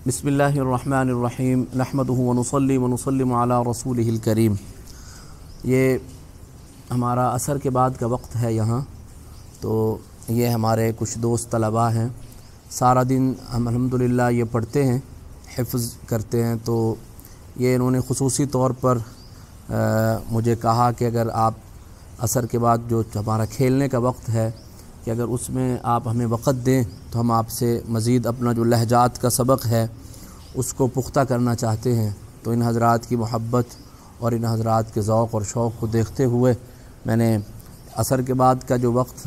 बिस्मिल्लाहिर्रहमानिर्रहीम नहमदुहु व नुसल्ली व नुसल्लिमु अला रसूलिहिल करीम। ये हमारा असर के बाद का वक्त है यहाँ। तो ये हमारे कुछ दोस्त तलबा हैं, सारा दिन हम अल्हम्दुलिल्लाह ये पढ़ते हैं, हिफ्ज़ करते हैं। तो ये इन्होंने ख़ुसूसी तौर पर मुझे कहा कि अगर आप असर के बाद जो हमारा खेलने का वक्त है कि अगर उसमें आप हमें वक़्त दें तो हम आपसे मज़ीद अपना जो लहजात का सबक है उसको पुख्ता करना चाहते हैं। तो इन हज़रात की मोहब्बत और इन हज़रात के ज़ौक़ और शौक़ को देखते हुए मैंने असर के बाद का जो वक्त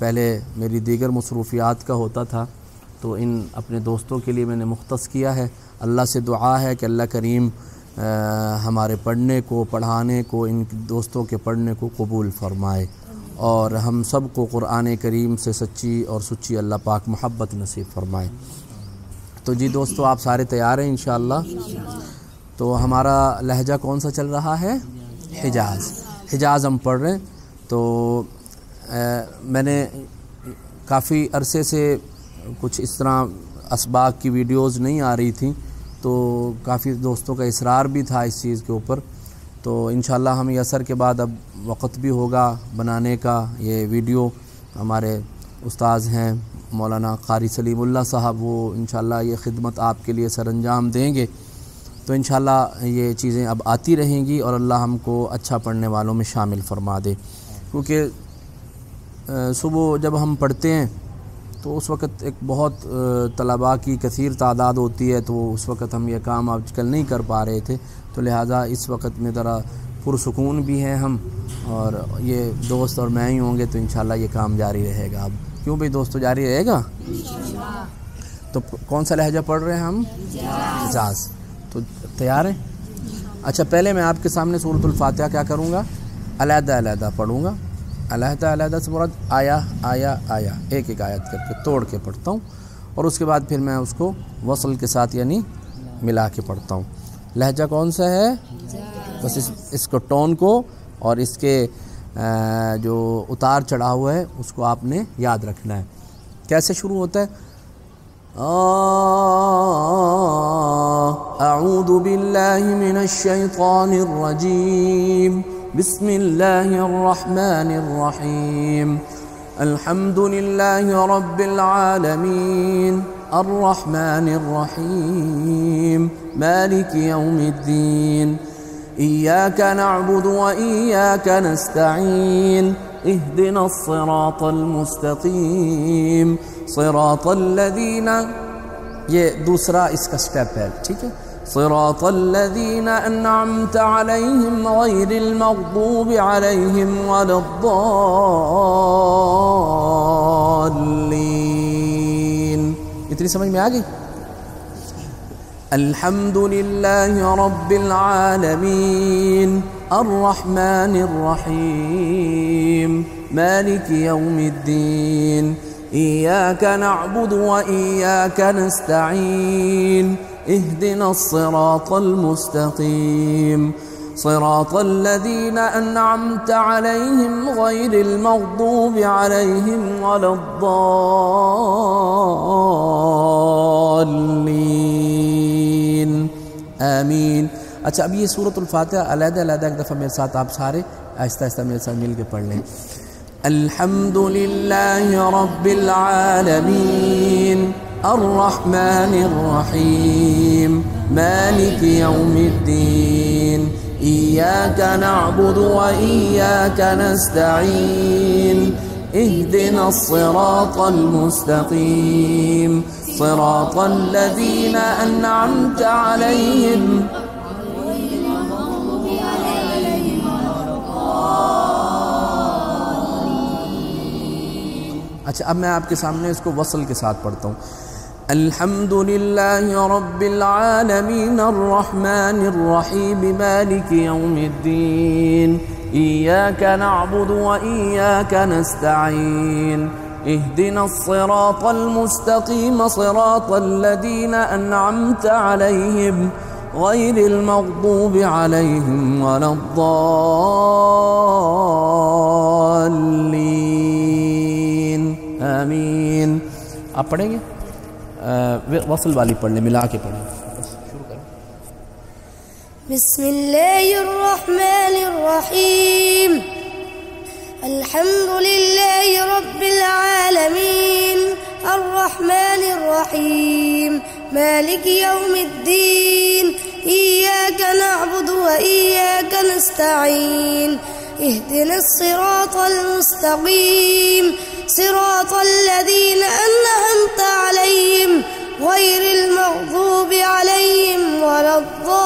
पहले मेरी दीगर मसरूफ़ियात का होता था तो इन अपने दोस्तों के लिए मैंने मुख्तस किया है। अल्लाह से दुआ है कि अल्लाह करीम हमारे पढ़ने को, पढ़ाने को, इन दोस्तों के पढ़ने को कबूल फ़रमाए और हम सब को कुरान करीम से सच्ची और सुच्ची अल्लाह पाक मोहब्बत नसीब फ़रमाए। तो जी दोस्तों, आप सारे तैयार हैं इंशाअल्लाह। तो हमारा लहजा कौन सा चल रहा है? हिजाज़ हम पढ़ रहे हैं। तो मैंने काफ़ी अरसे से कुछ इस तरह असबाक की वीडियोस नहीं आ रही थी, तो काफ़ी दोस्तों का इसरार भी था इस चीज़ के ऊपर। तो इंशाअल्लाह हम ये असर के बाद अब वक़्त भी होगा बनाने का। ये वीडियो हमारे उस्ताद हैं मौलाना क़ारी सलीमुल्लाह साहब, वो इंशाअल्लाह ये ख़िदमत आपके लिए सरअंजाम देंगे। तो इंशाअल्लाह ये चीज़ें अब आती रहेंगी और अल्लाह हमको अच्छा पढ़ने वालों में शामिल फ़रमा दे। क्योंकि सुबह जब हम पढ़ते हैं तो उस वक़्त एक बहुत तलबा की कसीर तादाद होती है, तो उस वक़्त हम ये काम आजकल नहीं कर पा रहे थे। तो लिहाजा इस वक़्त में ज़रा पुरसुकून भी हैं हम, और ये दोस्त और मैं ही होंगे तो इंशाअल्लाह ये काम जारी रहेगा। अब क्यों भाई दोस्तों, जारी रहेगा। तो कौन सा लहजा पढ़ रहे हैं हम? हिजाज़। तो तैयार हैं? अच्छा, पहले मैं आपके सामने सूरतुल फातिहा क्या करूँगा, अलहदा पढ़ूँगा। अलहदा से मुराद आया आया आया, एक एक आयत करके तोड़ के पढ़ता हूँ और उसके बाद फिर मैं उसको वसल के साथ यानी मिला के पढ़ता हूँ। लहजा कौन सा है? बस इसको टोन को और इसके जो उतार चढ़ाव हुआ है उसको आपने याद रखना है। कैसे शुरू होता है? अऊज़ु बिल्लाहि मिनश शैतानिर रजीम, बिस्मिल्लाहिर्रहमानिर्रहीम, अल्हम्दुलिल्लाहि रब्बिल आलमीन, अर्रहमानिर्रहीम, मालिकि यौमिद्दीन, इय्याका नअबुदु व इय्याका नस्तईन, इहदिनस सिरातल मुस्तकीम, सिरातल लज़ीना, ये दूसरा इसका स्टेप है, ठीक है। सिरातल लज़ीना अन्अमत अलैहिम गैरिल मग़दूबि अलैहिम वलद्दाल्लीन। इतनी समझ में आ गई? अल्हम्दुलिल्लाहि रब्बिल आलमीन, अर्रहमानिर्रहीम, मालिकि यौमिद्दीन, इय्याका नअबुदु व इय्याका नस्तईन, इहदिनस सिरातल मुस्तकीम, सिरातल लज़ीना अन्अमत अलैहिम गैरिल मग़दूबि अलैहिम वलद्दाल्लीन, आमीन। अच्छा, अब ये सूरतुल फातिहा अलहदा एक दफ़ा मेरे साथ आप सारे आहिस्ता आहिस्ता मेरे साथ मिल के पढ़ लें। अल्हम्दुलिल्लाहि रब्बिल आलमीन, अर्रहमानिर्रहीम, मालिकि यौमिद्दीन, इय्याका नअबुदु व इय्याका नस्तईन, इहदिनस सिरातल मुस्तकीम, सिरातल लज़ीना अन्अमत अलैहिम। अच्छा, अब मैं आपके सामने इसको वसल के साथ पढ़ता हूँ। अल्हम्दुलिल्लाहि रब्बिल आलमीन, अर्रहमानिर्रहीम, मालिकि यौमिद्दीन, इय्याका नअबुदु व इय्याका नस्तईन, इहदिनस सिरातल मुस्तकीम, सिरातल लज़ीना अन्अमत अलैहिम गैरिल मग़दूबि अलैहिम वलद्दाल्लीन, आमीन। आप पढ़ेंगे? वसल वाली पढ़ने, मिला के पढ़ें। शुरू करें। बिस्मिल्लाहिर्रहमानिर्रहीम। अल्हम्दुलिल्लाहि रब्बिल आलमीन अर्रहमानिर्रहीम मालिकि यौमिद्दीन इय्याका नअबुदु व इय्याका नस्तईन इहदिनस सिरातल मुस्तकीम सिरातल लज़ीना अन्अमता अलैहिम गैरिल मग़ज़ूबि अलैहिम वलद्दाल्लीन।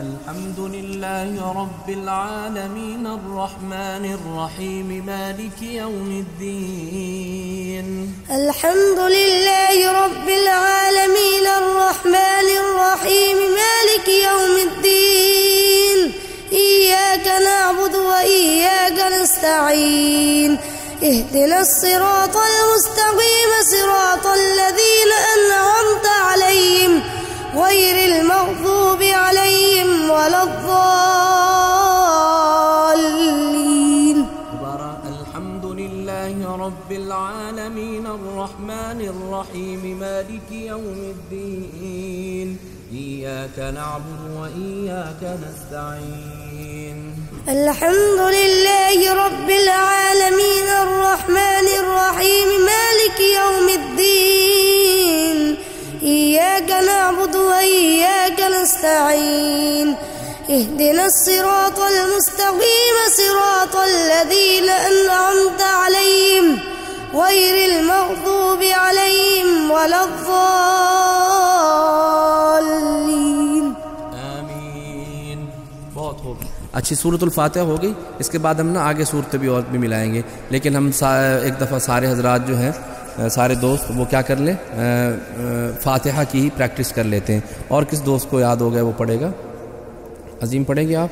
अल्हम्दुलिल्लाहि रब्बिल आलमीन अर्रहमानिर रहीम मालिकि यौमिद्दीन। अल्हम्दुलिल्लाहि रब्बिल आलमीन अर्रहमानिर रहीम मालिकि यौमिद्दीन इय्याका नअबुदु व इय्याका नस्तईन इहदिनस सिरातल मुस्तकीम सिरातल लज़ीना अन्अमता अलैहिम गैरिल मग़ज़ूबि अलैहिम वलद्दाल्लीन। अल्हम्दुलिल्लाहि रब्बिल आलमीन अर्रहमानिर रहीम मालिकि यौमिद्दीन इय्याका नअबुदु व इय्याका नस्तईन। अल्हम्दुलिल्लाहि रब्बिल आलमीन अर्रहमानिर रहीम मालिकि यौमिद्दीन इय्याका नअबुदु व इय्याका नस्तईन इहदिनस सिरातल मुस्तकीम सिरातल लज़ीना अन्अमता अलैहिम गैरिल मग़ज़ूबि अलैहिम वलद्दाल्लीन। आमीन। बहुत हो गई, अच्छी सूरतुल फातिहा हो गई। इसके बाद हम ना आगे सूरतें भी और भी मिलाएंगे, लेकिन हम एक दफ़ा सारे हजरात जो हैं, सारे दोस्त वो क्या कर लें, फातिहा की ही प्रैक्टिस कर लेते हैं। और किस दोस्त को याद हो गया वो पढ़ेगा? अजीम पढ़ेंगे आप?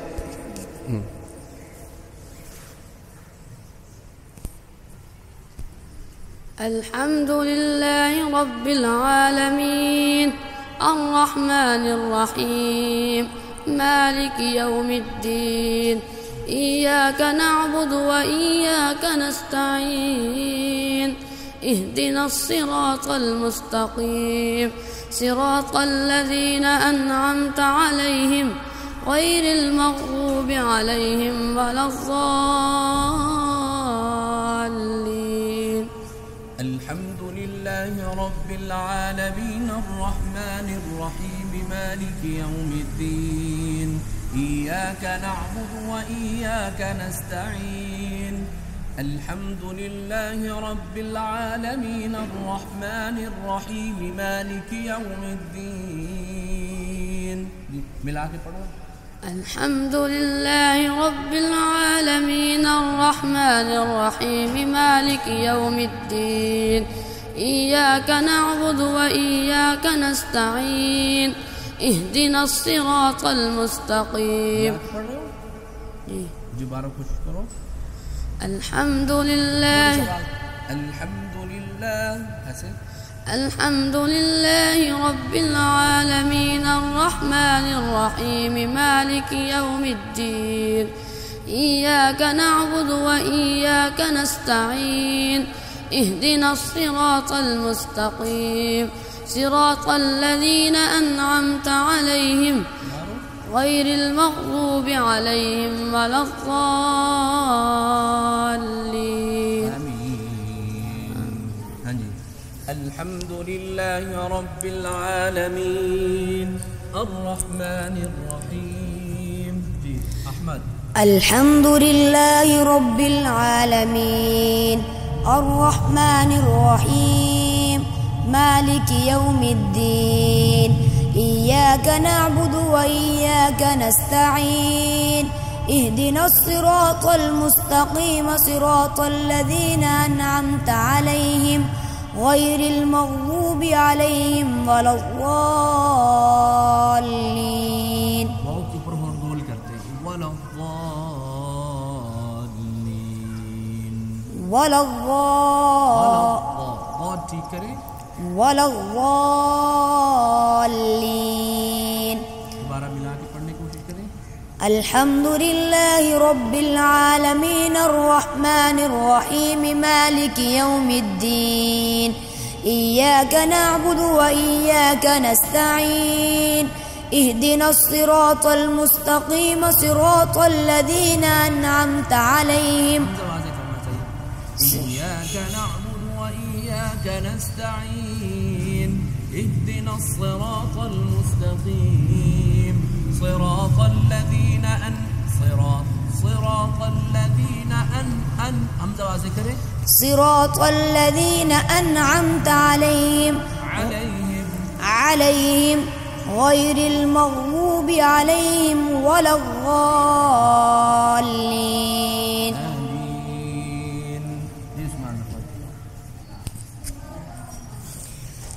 अल्हम्दुलिल्लाहि रब्बिल आलमीन अर्रहमानिर रहीम मालिकि यौमिद्दीन इय्याका नअबुदु व इय्याका नस्तईन इहदिनस सिरातल मुस्तकीम सिरातल लज़ीना अन्अमता अलैहिम गैरिल मग़ज़ूबि अलैहिम वलद्दाल्लीन। अल्हम्दुलिल्लाहि रब्बिल आलमीन अर्रहमानिर रहीम मालिकि यौमिद्दीन इय्याका नअबुदु व इय्याका नस्तईन अल्हम्दुलिल्लाहि रब्बिल आलमीन अर्रहमानिर रहीम मालिकि यौमिद्दीन। मिला के पढ़ो। अल्हम्दुलिल्लाहि रब्बिल आलमीन अर्रहमानिर रहीम मालिकि यौमिद्दीन इय्याका नअबुदु व इय्याका नस्तईन इहदिनस सिरातल मुस्तकीम। दोबारा कुछ करो। अल्हम्दुलिल्लाहि रब्बिल आलमीन अर्रहमानिर रहीम मालिकि यौमिद्दीन इय्याका नअबुदु व इय्याका नस्तईन इहदिनस सिरातल मुस्तकीम सिरातल लज़ीना अन्अमता अलैहिम गैरिल मग़ज़ूबि अलैहिम वलद्दाल्लीन। अल्हम्दुलिल्लाहि रब्बिल आलमीन अर्रहमानिर रहीम। जी अहमद। अल्हम्दुलिल्लाहि रब्बिल आलमीन अर्रहमानिर रहीम मालिकि यौमिद्दीन इय्याका नअबुदु व इय्याका नस्तईन इहदिनस सिरातल मुस्तकीम सिरातल लज़ीना अन्अमता अलैहिम गैरिल मग़ज़ूबि अलैहिम वलद्दाल्लीन। बहुत ऊपर और गोल करते हैं। वलद्दाल्लीन। बहुत ठीक करें। वलद्दाल्लीन। दोबारा मिला के पढ़ने की कोशिश करें। الحمد لله رب العالمين الرحمن الرحيم مالك يوم الدين إياك نعبد وإياك نستعين اهدنا الصراط المستقيم صراط الذين أنعمت عليهم إياك نعبد وإياك نستعين اهدنا الصراط المستقيم صراط الذين صراط الذين أنعمت عليهم غير المغضوب عليهم ولا الضالين.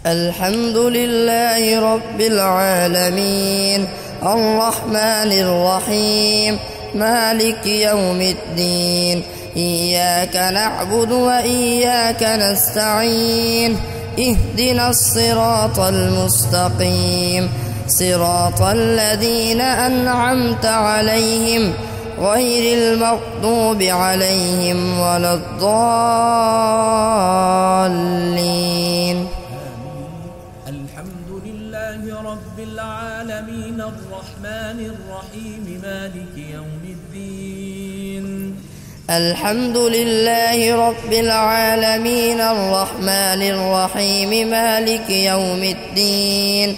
الحمد لله رب العالمين الرحمن الرحيم مالك يوم الدين إياك نعبد وإياك نستعين اهدنا الصراط المستقيم صراط الذين أنعمت عليهم غير المغضوب عليهم ولا الضالين. الحمد لله رب العالمين الرحمن الرحيم مالك يوم الدين الحمد لله رب العالمين الرحمن الرحيم مالك يوم الدين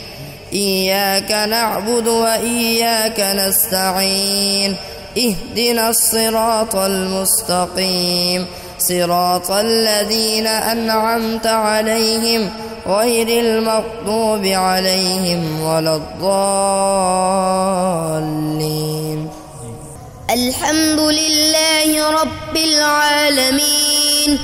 إياك نعبد وإياك نستعين اهدنا الصراط المستقيم صراط الذين أنعمت عليهم غير المغضوب عليهم ولا الضالين. الحمد لله رب العالمين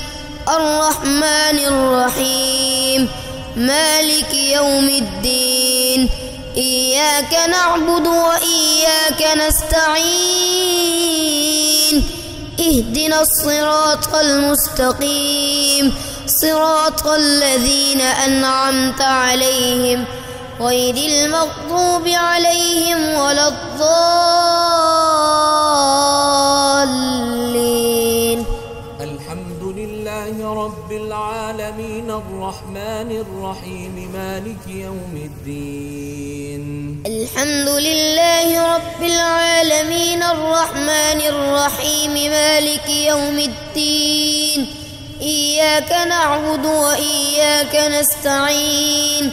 الرحمن الرحيم مالك يوم الدين إياك نعبد وإياك نستعين اهدنا الصراط المستقيم صراط الذين أنعمت عليهم غير المغضوب عليهم ولا الضالين. الحمد لله رب العالمين الرحمن الرحيم مالك يوم الدين الحمد لله رب العالمين الرحمن الرحيم مالك يوم الدين إياك نعبد وإياك نستعين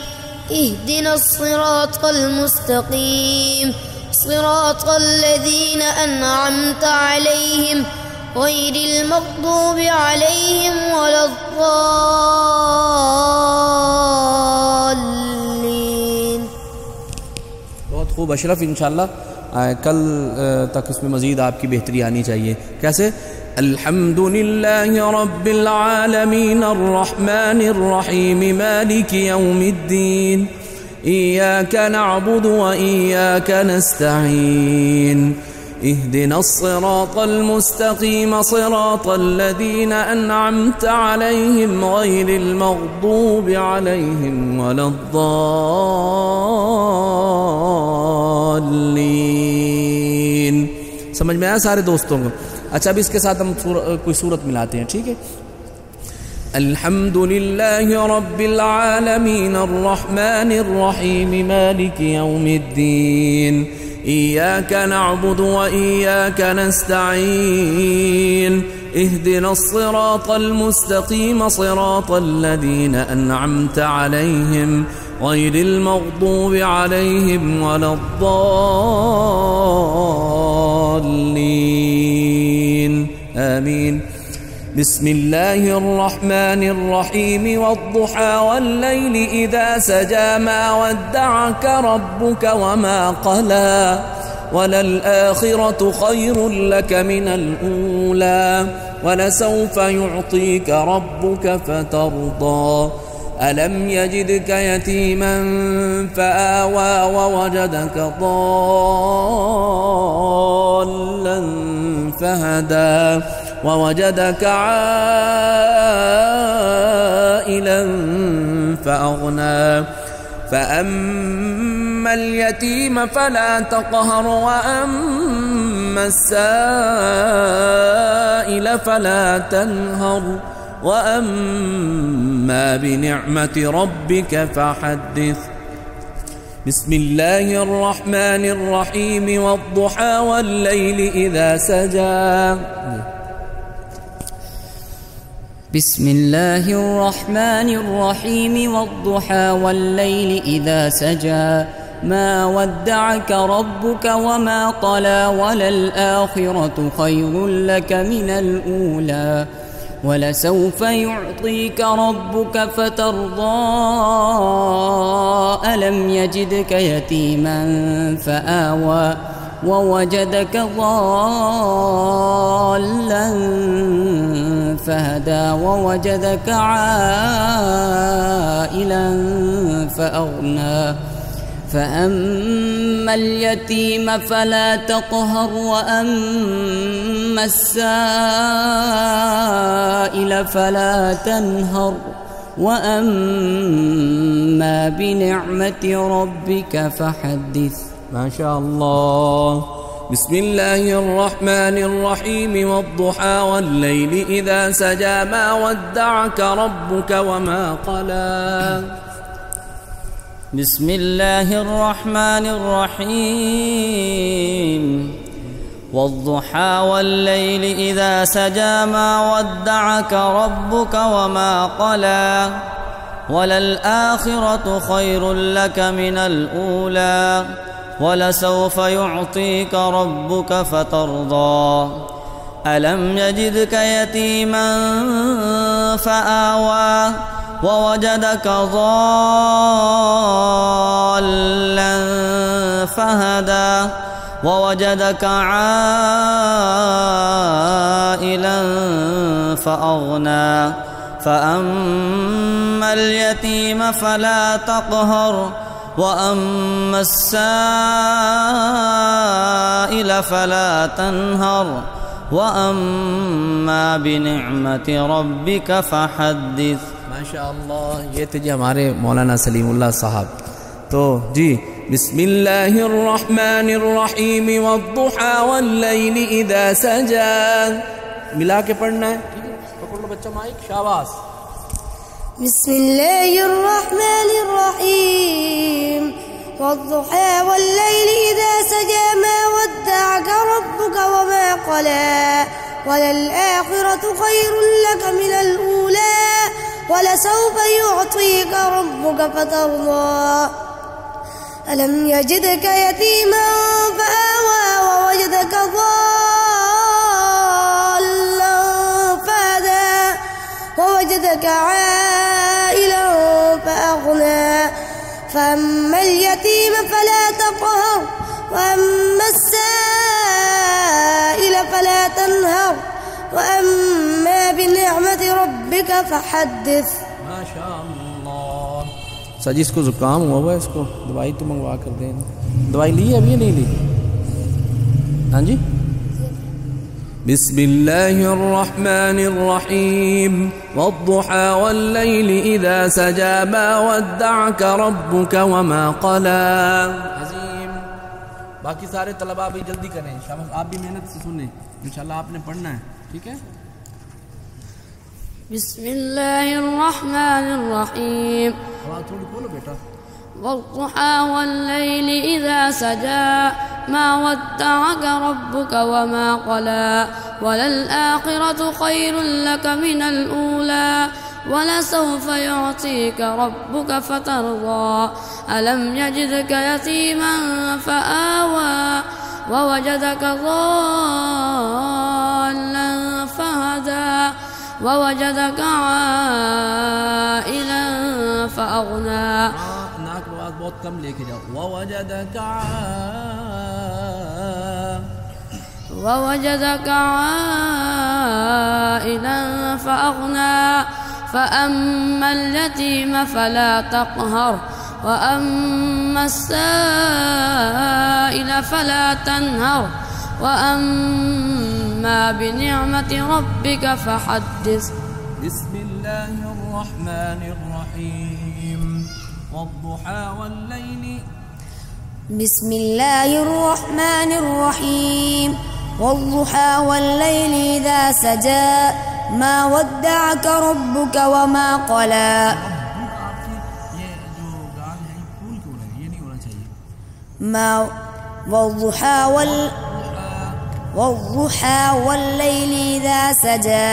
اهدنا الصراط المستقيم صراط الذين أنعمت عليهم غير المغضوب عليهم ولا الضالين. बहुत खूब अशरफ इंशाल्लाह कल तक इसमें मज़ीद आपकी बेहतरी आनी चाहिए. कैसे? अल्हम्दुलिल्लाहि रब्बिल आलमीन अर्रहमानिर रहीम मालिकि यौमिद्दीन इय्याका नअबुदु व इय्याका नस्तईन اهدنا الصراط المستقيم صراط الذين أنعمت عليهم غير المغضوب عليهم ولا الضالين. समझ में आया सारे दोस्तों को? अच्छा, अब इसके साथ हम कोई सूरत मिलाते हैं. ठीक है. الحمدلله رب العالمين الرحمن الرحيم مالك يوم الدين إياك نعبد وإياك نستعين اهدنا الصراط المستقيم صراط الذين أنعمت عليهم غير المغضوب عليهم ولا الضالين. آمين. بسم الله الرحمن الرحيم والضحى والليل إذا سجى ما ودعك ربك وما قلى وللآخرة خير لك من الأولى ولسوف يعطيك ربك فترضى ألم يجدك يتيما فآوى ووجدك ضالا فهدى ووجدك عائلا فأغنى فأما فأما اليتيم فلا تقهر وأما السائل فلا تنهر وأما بنعمة ربك فحدث. بسم الله الرحمن الرحيم والضحى والليل إذا سجى. بسم الله الرحمن الرحيم والضحى والليل إذا سجى ما ودعك ربك وما قلى وللآخرة خير لك من الأولى ولسوف يعطيك ربك فترضى ألم يجدك يتيما فآوى ووجدك ضالا فهدى ووجدك عائلا فأغنى فأما اليتيم فلا تقهر وأما السائل فلا تنهر وأما بنعمة ربك فحدث. ما شاء الله. بسم الله الرحمن الرحيم والضحى والليل إذا سجى ما ودعك ربك وما قلى. بسم الله الرحمن الرحيم والضحى والليل إذا سجى ما ودعك ربك وما قلى وللآخرة خير لك من الأولى ولسوف يعطيك ربك فترضى ألم يجدك يتيما فآوى ووجدك ضالا فهدى ووجدك عائلا فأغنى فأما اليتيم فلا تقهر وأما السائل فلا تنهر وأما بنعمة ربك فحدث. माशाअल्लाह। ये थे जी हमारे मौलाना सलीमुल्लाह साहब। तो जी बिस्मिल्लाहिर्रहमानिर्रहीम वद्दुहा वल्लैलि इज़ा सजा मिला के पढ़ना है। ठीक है, पकड़ लो बच्चा माइक, शाबाश। बिस्मिल्लाहिर्रहमानिर्रहीम वद्दुहा वल्लैलि इज़ा सजा मा वद्दअक रब्बुक वमा क़ला वललआखिरतु खैरुल लक मिनल ऊला ولسوف يعطيك ربك فترضى ألم يجدك يتيما فآوى ووجدك ضالا فهدى ووجدك عائلا فأغنى فأما اليتيم فلا تقهر وأما السائل فلا تنهر وأما بنعمة ربك فحدث. माशाअल्लाह। सजी इसको जुकाम हुआ हुआ है, इसको दवाई तो मंगवा कर दें। दवाई ली है अभी नहीं ली? हाँ जी। बिस्मिल्लाहिर्रहमानिर्रहीम वद्दुहा वल्लैलि इज़ा सजा मा वद्दअक रब्बुक वमा क़ला। अज़ीम। बाकी सारे तलबा भी जल्दी करें, शाबाश। आप भी मेहनत से सुने, इंशाल्लाह आपने पढ़ना है। ठीक है। बिस्मिल्लाहिर्रहमानिर्रहीम थोड़ी बोलो बेटा। वद्दुहा वल्लैलि इज़ा सजा मा वद्दअक रब्बुक वमा क़ला वललआखिरतु खैरुल लक मिनल ऊला ولسوف يعطيك ربك فترضى ألم يجدك يتيما فآوى ووجدك ضالا فهدى ووجدك عائلا فأغنى. नाक आवाज बहुत कम लेके जाओ। ووجدك عائلا فأغنى فأما اليتيم فلا تقهر وأما السائل فلا تنهر وأما بنعمة ربك فحدث. بسم الله الرحمن الرحيم والضحى والليل बिस्मिल्लाहिर्रहमानिर्रहीम वद्दुहा वल्लैल इज़ा सजा मा वद्दअक रब्बुक वमा क़ला। वद्दुहा वल्लैल इज़ा सजा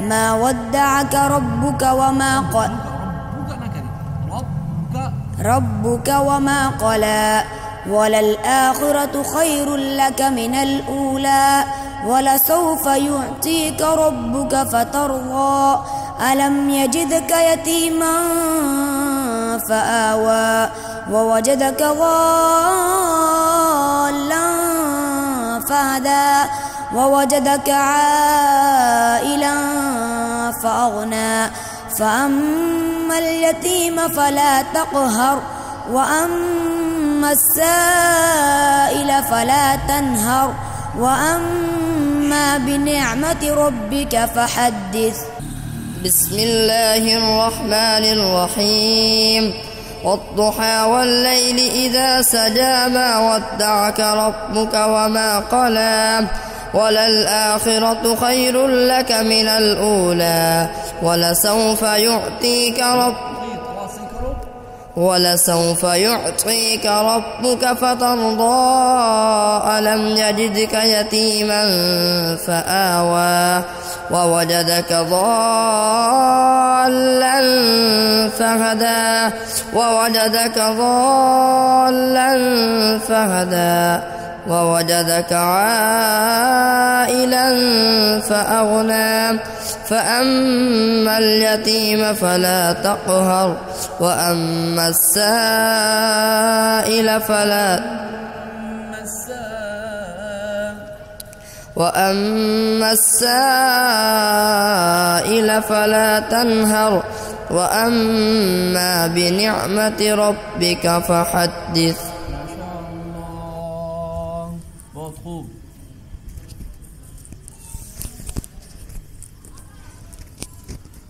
मा वद्दअक रब्बुक वमा क़ला वलल-आखिरतु खैरुल लक मिनल ऊला वलसौफ युअतीक रब्बुक फतर्दा अलम यजिदक यतीमन फआवा ववजदक ضالًا फहदा ववजदक आइला फअगना فأما اليتيم فلا تقهر وأما السائل فلا تنهر وأما بنعمة ربك فحدث. بسم الله الرحمن الرحيم والضحى والليل إذا سجى ما ودعك ربك وما قلى وللآخرة خير لك من الأولى ولسوف يعطيك ربك فترضى ألم يجدك يتيما فآوى ووجدك ضالا فهدى ووجدك عائلا فأغنى فأما اليتيم فلا تقهر وأما السائل فلا تنهر وأما بنعمة ربك فحدث. बहुत खूब।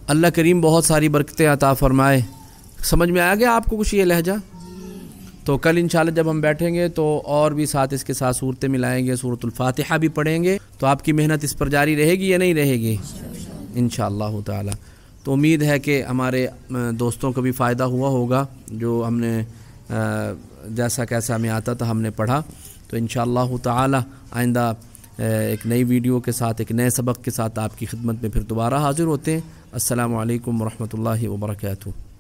अल्लाह करीम बहुत सारी बरकतें अता फरमाए। समझ में आ गया आपको कुछ ये लहजा? तो कल इंशाल्लाह जब हम बैठेंगे तो और भी साथ इसके साथ सूरतें मिलाएंगे, सूरतुल फातिहा भी पढ़ेंगे। तो आपकी मेहनत इस पर जारी रहेगी या नहीं रहेगी? इंशाअल्लाह ताला। तो उम्मीद है कि हमारे दोस्तों को भी फ़ायदा हुआ होगा, जो हमने जैसा कैसा हमें आता था हमने पढ़ा। तो इंशाअल्लाह ताला आइंदा एक नई वीडियो के साथ, एक नए सबक के साथ आपकी खिदमत में फिर दोबारा हाज़िर होते हैं। अस्सलामु अलैकुम वरहमतुल्लाहि वबरकातुहू।